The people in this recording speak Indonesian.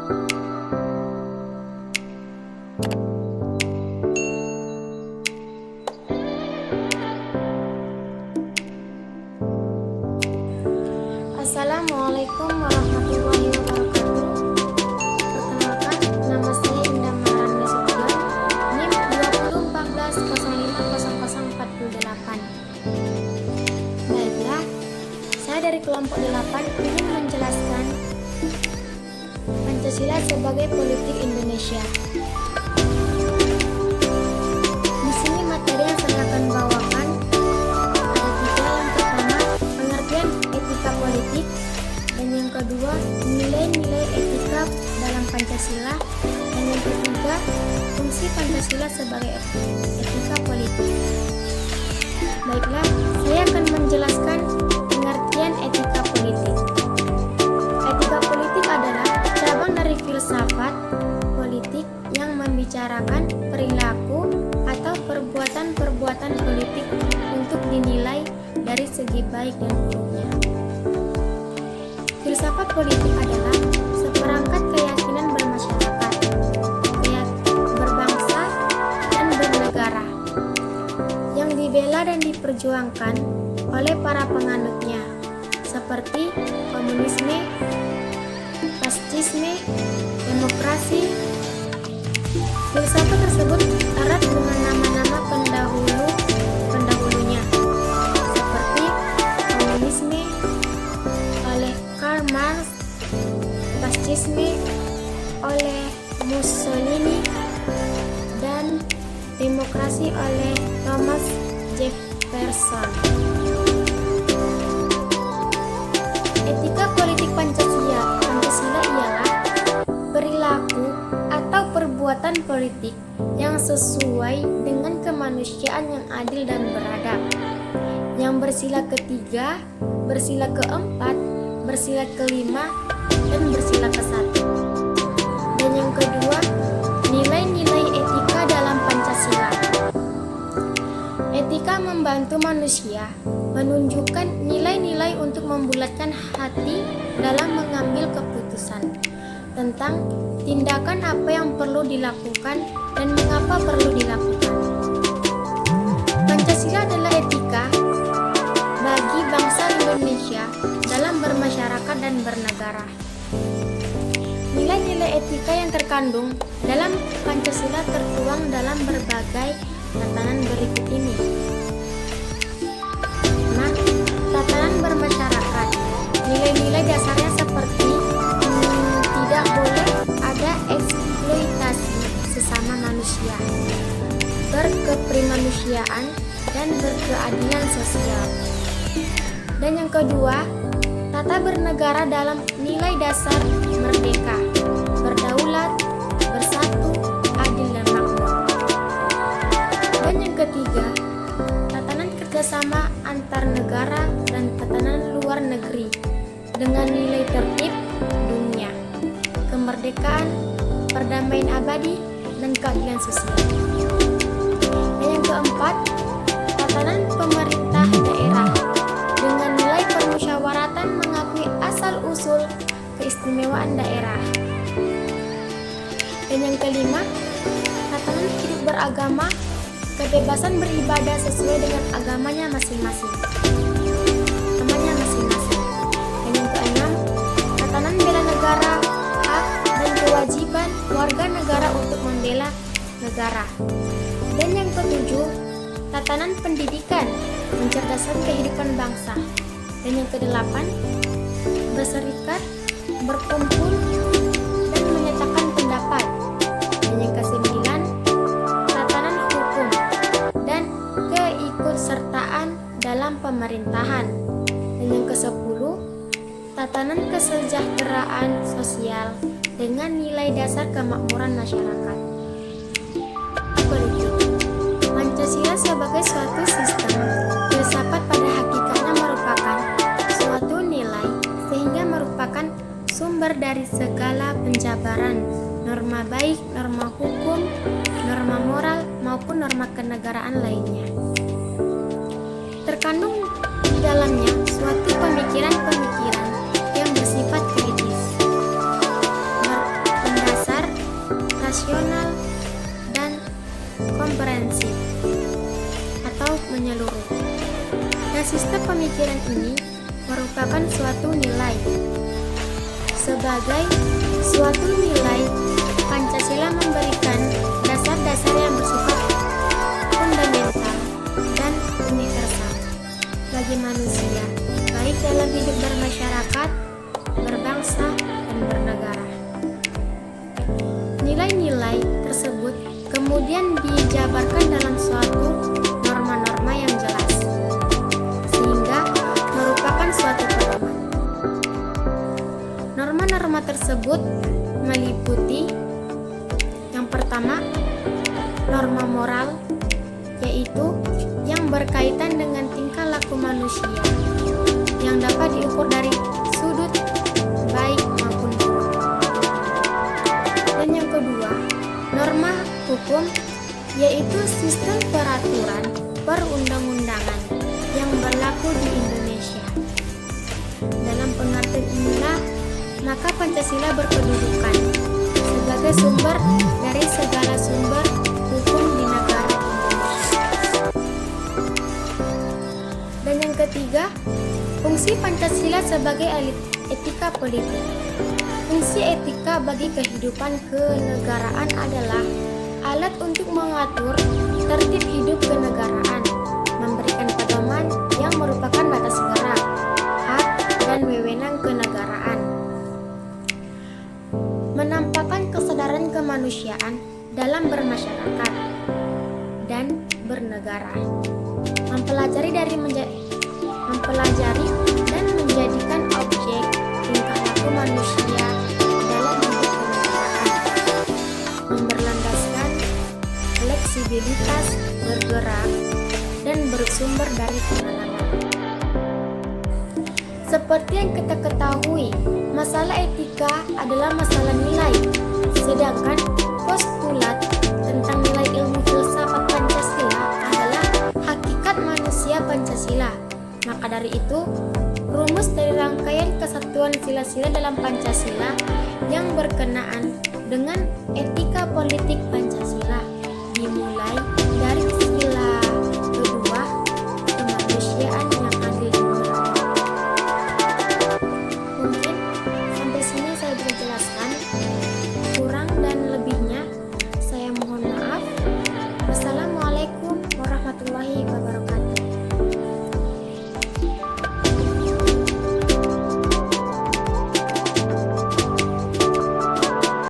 Assalamualaikum warahmatullahi wabarakatuh. Perkenalkan, nama saya Indah Maharani Nasution, NIM 2014050048. Baiklah, saya dari kelompok 8 ingin menjelaskan Pancasila sebagai politik Indonesia. Di sini materi yang saya akan bawakan ada 3. Yang pertama, pengertian etika politik, dan yang kedua, nilai-nilai etika dalam Pancasila, dan yang ketiga, fungsi Pancasila sebagai etika politik. Baiklah, saya akan menjelaskan pengertian etika politik. Etika politik adalah cabang dari filsafat politik yang membicarakan perilaku atau perbuatan-perbuatan politik untuk dinilai dari segi baik dan buruknya. Filsafat politik adalah seperangkat keyakinan bermasyarakat, berbangsa, dan bernegara yang dibela dan diperjuangkan oleh para penganutnya, seperti komunisme, fascisme, demokrasi. Filsafat tersebut erat dengan nama-nama pendahulunya, seperti komunisme oleh Karl Marx, fascisme oleh Mussolini, dan demokrasi oleh Thomas Jefferson. Etika politik Pancasila ialah perilaku atau perbuatan politik yang sesuai dengan kemanusiaan yang adil dan beradab, yang bersila ketiga, bersila keempat, bersila kelima, dan bersila ke-1. Dan yang kedua, nilai-nilai etika dalam Pancasila. Etika membantu manusia menunjukkan nilai-nilai untuk membulatkan hati dalam mengambil keputusan tentang tindakan apa yang perlu dilakukan dan mengapa perlu dilakukan. Pancasila adalah etika bagi bangsa Indonesia dalam bermasyarakat dan bernegara. Nilai-nilai etika yang terkandung dalam Pancasila tertuang dalam berbagai tatanan berikut ini. Nah, tatanan bermasyarakat. Nilai-nilai dasarnya seperti tidak boleh ada eksploitasi sesama manusia, berkeprimanusiaan, dan berkeadilan sosial. Dan yang kedua, tata bernegara dalam nilai dasar merdeka, berdaulat, bersatu, adil, dan makmur. Dan yang ketiga, tatanan kerjasama antar negara dan tatanan luar negeri dengan nilai tertib dunia, kemerdekaan, perdamaian abadi, dan keadilan sosial. Dan yang keempat, tatanan pemerintah daerah dengan nilai permusyawaratan mengakui asal-usul keistimewaan daerah. Dan yang kelima, tatanan hidup beragama, kebebasan beribadah sesuai dengan agamanya masing-masing. Dan yang keenam, tatanan bela negara, hak dan kewajiban warga negara untuk membela negara. Dan yang ketujuh, tatanan pendidikan, mencerdaskan kehidupan bangsa. Dan yang kedelapan, berserikat, berkumpul, dan menyatakan pendapat. Dan yang kesembilan, tatanan hukum dan keikutsertaan dalam pemerintahan. Dan yang ke-10, tatanan kesejahteraan sosial dengan nilai dasar kemakmuran masyarakat. Politik. Pancasila sebagai suatu sistem filsafat pada hakikatnya merupakan suatu nilai sehingga merupakan sumber dari segala penjabaran norma baik, norma hukum, norma moral maupun norma kenegaraan lainnya. Terkandung di dalamnya suatu pemikiran-pemikiran yang bersifat kritis, menyeluruh. Dan sistem pemikiran ini merupakan suatu nilai. Sebagai suatu nilai, Pancasila memberikan dasar-dasar yang bersifat fundamental dan universal bagi manusia, baik dalam hidup bermasyarakat, berbangsa, dan bernegara. Nilai-nilai tersebut kemudian dijabarkan dalam suatu norma-norma yang jelas, sehingga merupakan suatu pedoman. Norma-norma tersebut meliputi yang pertama, norma moral, yaitu yang berkaitan dengan tingkah laku manusia yang dapat diukur dari sudut baik maupun buruk. Dan yang kedua, norma hukum, yaitu sistem peraturan perundang-undangan yang berlaku di Indonesia. Dalam pengertian inilah, maka Pancasila berkedudukan sebagai sumber dari segala sumber hukum di negara Indonesia. Dan yang ketiga, fungsi Pancasila sebagai etika politik. Fungsi etika bagi kehidupan kenegaraan adalah alat untuk mengatur tertib hidup kenegaraan, memberikan pedoman yang merupakan batas gerak, hak, dan wewenang kenegaraan, menampakkan kesadaran kemanusiaan dalam bermasyarakat dan bernegara, mempelajari dan menjadikan objek tingkah laku manusia dalam hidup kenegaraan, memberlandaskan fleksibilitas bergerak dan bersumber dari pengalaman. Seperti yang kita ketahui, masalah etika adalah masalah nilai, sedangkan postulat tentang nilai ilmu filsafat Pancasila adalah hakikat manusia Pancasila. Maka dari itu, rumus dari rangkaian kesatuan sila-sila dalam Pancasila yang berkenaan dengan etika politik